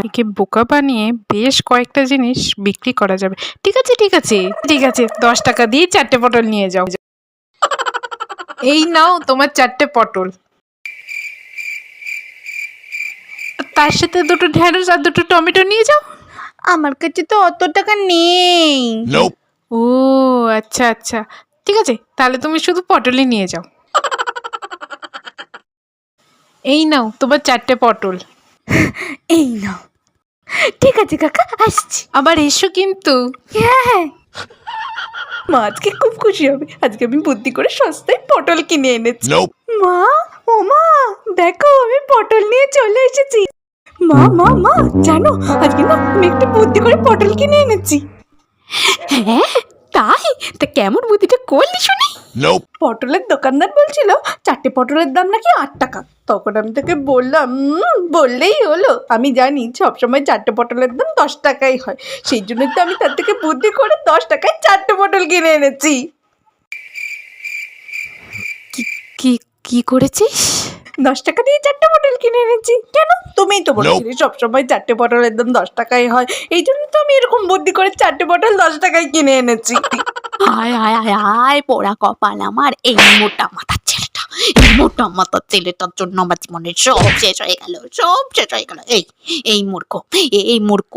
একে বোকা বানিয়ে বেশ কয়েকটা জিনিস বিক্রি করা যাবে। ঠিক আছে ঠিক আছে ঠিক আছে, 10 টাকা দিয়ে 4টে পটল নিয়ে যাও। এই নাও তোমার 4টে পটল, তার সাথে 2টো ঢেঁড়স আর 2টো টমেটো নিয়ে যাও। আমার কাছে তো অত টাকা নেই। ও আচ্ছা আচ্ছা, ঠিক আছে তাহলে তুমি শুধু পটলই নিয়ে যাও। এই নাও তোমার 4টে পটল। এই নাও। ঠিক আছে কাকা, আসছি। আবার এসো কিন্তু। হ্যাঁ, মা আজকে খুব খুশি হবে। আজকে আমি বুদ্ধি করে সস্তায় পটল কিনে এনেছি। মা, ও মা, দেখো আমি পটল নিয়ে চলে এসেছি। মা মা মা, জানো আজকে না আমি একটা বুদ্ধি করে পটল কিনে এনেছি। হ্যাঁ তাই? তা কেমন বুদ্ধিটা করলি শুনি? পটলের দোকানদার বলছিল 4টে পটলের দাম নাকি 8 টাকা। তখন আমি তাকে বললাম, বললেই হলো, আমি জানি সবসময় 4টে পটলের দাম 10 টাকাই হয়। সেই জন্যই তো আমি তার থেকে বুদ্ধি করে 10 টাকায় 4টে পটল কিনে এনেছি। কি কি করেছিস? 10 টাকা দিয়ে 4টে পটল কিনে এনেছি। কেন? তুমিই তো বলেছিলে সবসময় 4টে পটলের দাম 10 টাকাই হয়। এই জন্য তো আমি এরকম বুদ্ধি করে 4টে পটল 10 টাকায় কিনে এনেছি। হায় হায় হায় হায়, পোড়া কপাল আমার। এই মোটা মাথার ছেলেটা, এই মোটা মাথার ছেলেটার জন্য আমার জীবনের সব শেষ হয়ে গেল, সব শেষ হয়ে গেল। এই মূর্খ, এই মূর্খ,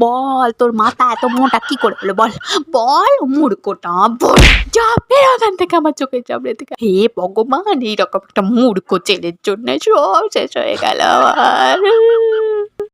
বল তোর মাথা এত মোটা কি করে হলো? বল বল মূর্খটা, বল। যা বের ওখান থেকে, আমার চোখের সামনে থেকে। হে ভগবান, এইরকম একটা মূর্খ ছেলের জন্য সব শেষ হয়ে গেল আমার।